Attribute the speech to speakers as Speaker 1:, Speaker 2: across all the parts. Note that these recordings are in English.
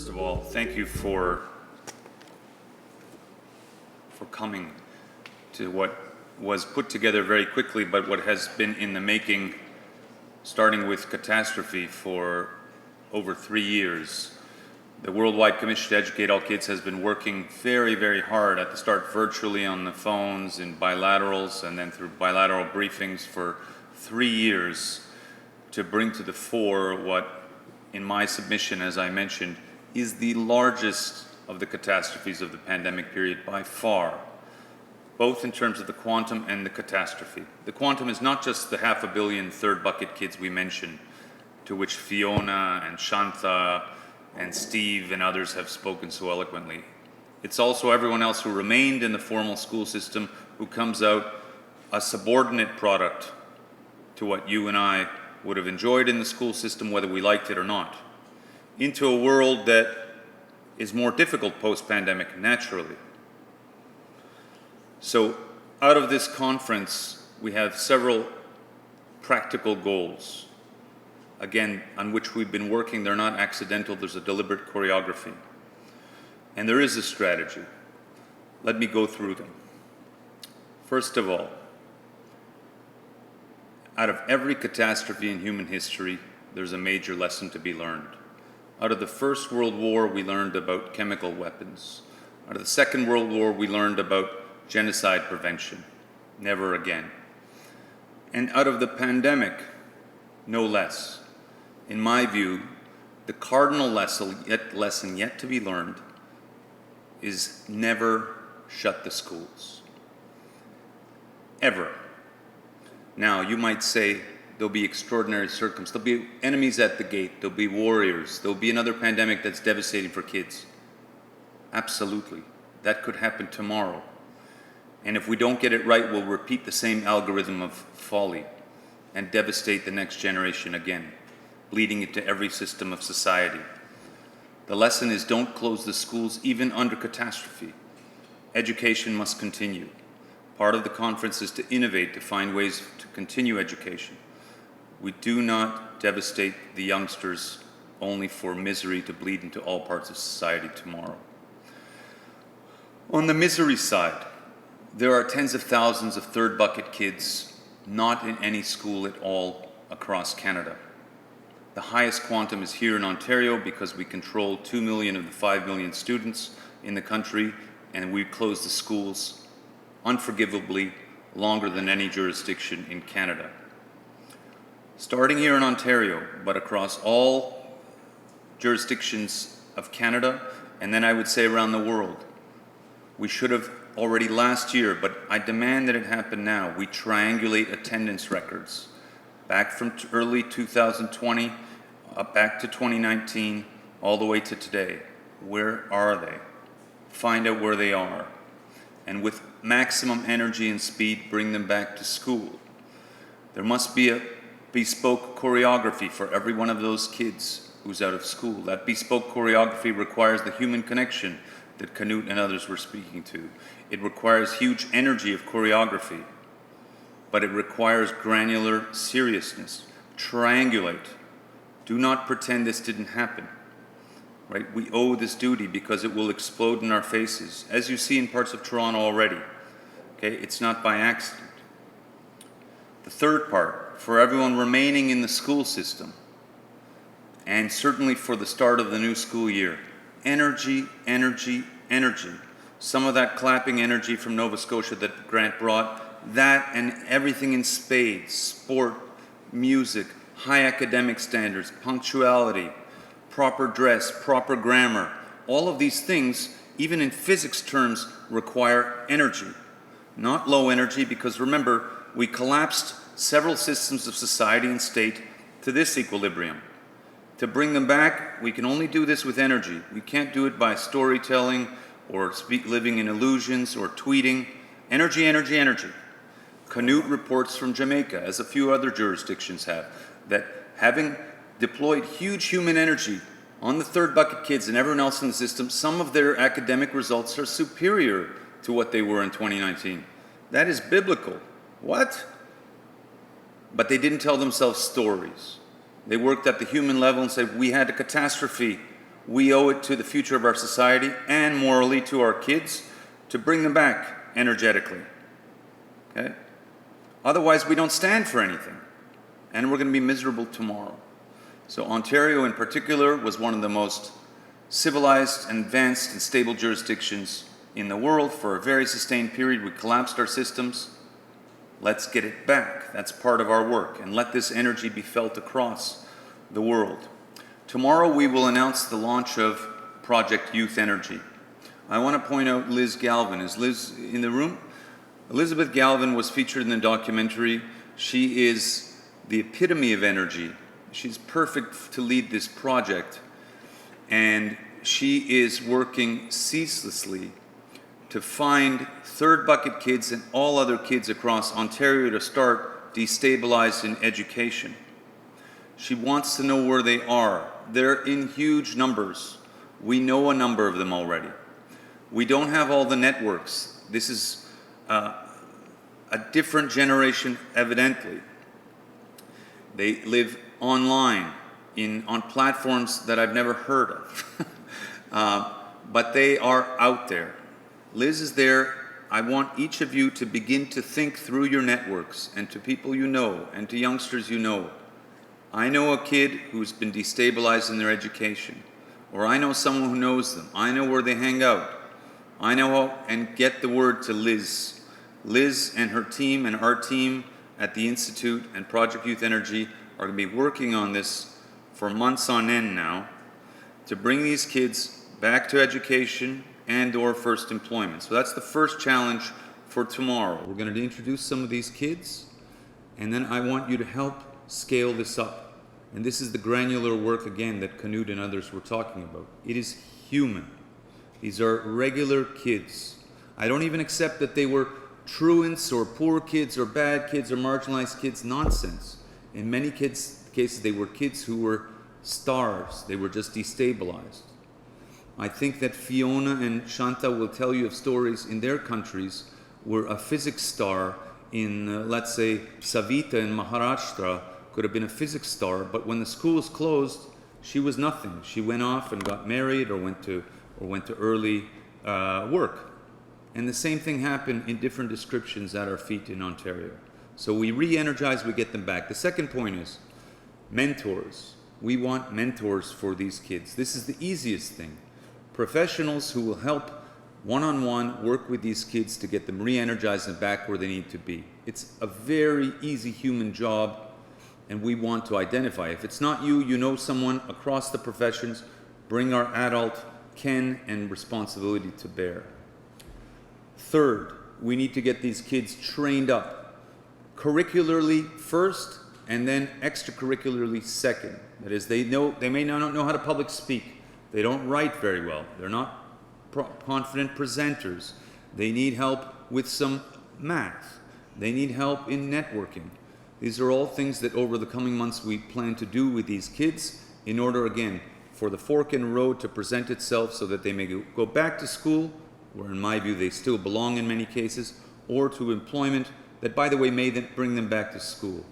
Speaker 1: First of all, thank you for coming to what was put together very quickly, but what has been in the making, starting with catastrophe for over 3 years. The Worldwide Commission to Educate All Kids has been working very, very hard, at the start virtually on the phones, in bilaterals, and then through bilateral briefings for 3 years to bring to the fore what, in my submission, as I mentioned, is the largest of the catastrophes of the pandemic period by far, both in terms of the quantum and the catastrophe. The quantum is not just the 500 million third bucket kids we mentioned, to which Fiona and Shantha and Steve and others have spoken so eloquently. It's also everyone else who remained in the formal school system, who comes out a subordinate product to what you and I would have enjoyed in the school system, whether we liked it or not, into a world that is more difficult post-pandemic, naturally. So out of this conference, we have several practical goals, again, on which we've been working. They're not accidental, there's a deliberate choreography. And there is a strategy. Let me go through them. First of all, out of every catastrophe in human history, there's a major lesson to be learned. Out of the First World War, we learned about chemical weapons. Out of the Second World War, we learned about genocide prevention. Never again. And out of the pandemic, no less. In my view, the cardinal lesson yet to be learned is never shut the schools. Ever. Now, you might say there'll be extraordinary circumstances, there'll be enemies at the gate, there'll be warriors, there'll be another pandemic that's devastating for kids. Absolutely. That could happen tomorrow. And if we don't get it right, we'll repeat the same algorithm of folly and devastate the next generation again, bleeding into every system of society. The lesson is, don't close the schools even under catastrophe. Education must continue. Part of the conference is to innovate, to find ways to continue education. We do not devastate the youngsters only for misery to bleed into all parts of society tomorrow. On the misery side, there are tens of thousands of third bucket kids not in any school at all across Canada. The highest quantum is here in Ontario because we control 2 million of the 5 million students in the country, and we close the schools unforgivably longer than any jurisdiction in Canada. Starting here in Ontario, but across all jurisdictions of Canada, and then I would say around the world, we should have already last year, but I demand that it happen now. We triangulate attendance records back from early 2020, back to 2019, all the way to today. Where are they? Find out where they are. And with maximum energy and speed, bring them back to school. There must be a bespoke choreography for every one of those kids who's out of school. That bespoke choreography requires the human connection that Canute and others were speaking to. It requires huge energy of choreography, but it requires granular seriousness. Triangulate. Do not pretend this didn't happen. Right? We owe this duty because it will explode in our faces, as you see in parts of Toronto already. Okay? It's not by accident. The third part, for everyone remaining in the school system, and certainly for the start of the new school year, energy, energy, energy. Some of that clapping energy from Nova Scotia that Grant brought, that and everything in spades: sport, music, high academic standards, punctuality, proper dress, proper grammar. All of these things, even in physics terms, require energy. Not low energy, because remember, we collapsed several systems of society and state to this equilibrium. To bring them back, we can only do this with energy. We can't do it by storytelling or living in illusions or tweeting. Energy, energy, energy. Canute reports from Jamaica, as a few other jurisdictions have, that having deployed huge human energy on the third bucket kids and everyone else in the system, some of their academic results are superior to what they were in 2019. That is biblical. What? But they didn't tell themselves stories. They worked at the human level and said, we had a catastrophe. we owe it to the future of our society and morally to our kids to bring them back energetically. Okay? Otherwise, we don't stand for anything, and we're going to be miserable tomorrow. So Ontario in particular was one of the most civilized and advanced and stable jurisdictions in the world for a very sustained period. We collapsed our systems. Let's get it back. That's part of our work, and let this energy be felt across the world. Tomorrow we will announce the launch of Project Youth Energy. I want to point out Liz Galvin. Is Liz in the room? Elizabeth Galvin was featured in the documentary. She is the epitome of energy. She's perfect to lead this project, and she is working ceaselessly to find third bucket kids and all other kids across Ontario to start destabilized in education. She wants to know where they are. They're in huge numbers. We know a number of them already. We don't have all the networks. This is a different generation, evidently. They live online on platforms that I've never heard of. But they are out there. Liz is there. I want each of you to begin to think through your networks, and to people you know, and to youngsters you know. I know a kid who's been destabilized in their education, or I know someone who knows them. I know where they hang out. I know how, and get the word to Liz. Liz and her team and our team at the Institute and Project Youth Energy are going to be working on this for months on end now to bring these kids back to education and or first employment. So that's the first challenge for tomorrow. We're going to introduce some of these kids, and then I want you to help scale this up. And this is the granular work, again, that Canute and others were talking about. It is human. These are regular kids. I don't even accept that they were truants or poor kids or bad kids or marginalized kids. Nonsense. In many cases, they were kids who were stars. They were just destabilized. I think that Fiona and Shanta will tell you of stories in their countries where a physics star in, let's say, Savita in Maharashtra could have been a physics star, but when the school was closed, she was nothing. She went off and got married or went to early work. And the same thing happened in different descriptions at our feet in Ontario. So we re-energize, we get them back. The second point is mentors. We want mentors for these kids. This is the easiest thing. Professionals who will help one-on-one work with these kids to get them re-energized and back where they need to be. It's a very easy human job, and we want to identify. If it's not you, you know someone across the professions, bring our adult ken and responsibility to bear. Third, we need to get these kids trained up, curricularly first, and then extracurricularly second. That is, they may not know how to public speak. They don't write very well. They're not confident presenters. They need help with some math. They need help in networking. These are all things that over the coming months we plan to do with these kids in order, again, for the fork in the road to present itself so that they may go back to school, where in my view they still belong in many cases, or to employment that, by the way, may then bring them back to school.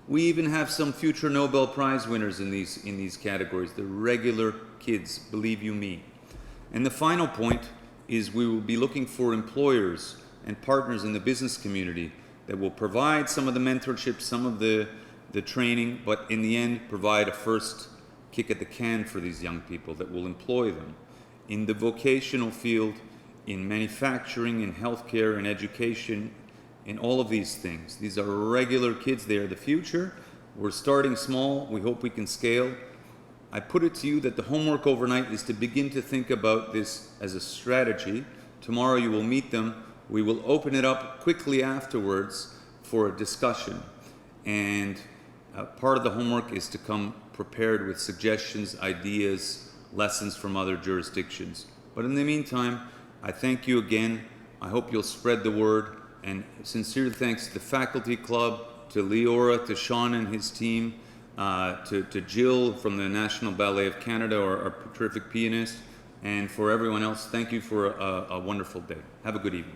Speaker 1: We even have some future Nobel Prize winners in these categories. They're regular kids, believe you me. And the final point is we will be looking for employers and partners in the business community that will provide some of the mentorship, some of the training, but in the end provide a first kick at the can for these young people that will employ them in the vocational field, in manufacturing, in healthcare, in education, in all of these things. These are regular kids. They are the future. We're starting small. We hope we can scale. I put it to you that the homework overnight is to begin to think about this as a strategy. Tomorrow you will meet them. We will open it up quickly afterwards for a discussion. And part of the homework is to come prepared with suggestions, ideas, lessons from other jurisdictions. But in the meantime, I thank you again. I hope you'll spread the word. And sincere thanks to the faculty club, to Leora, to Sean and his team, to Jill from the National Ballet of Canada, our terrific pianist, and for everyone else, thank you for a wonderful day. Have a good evening.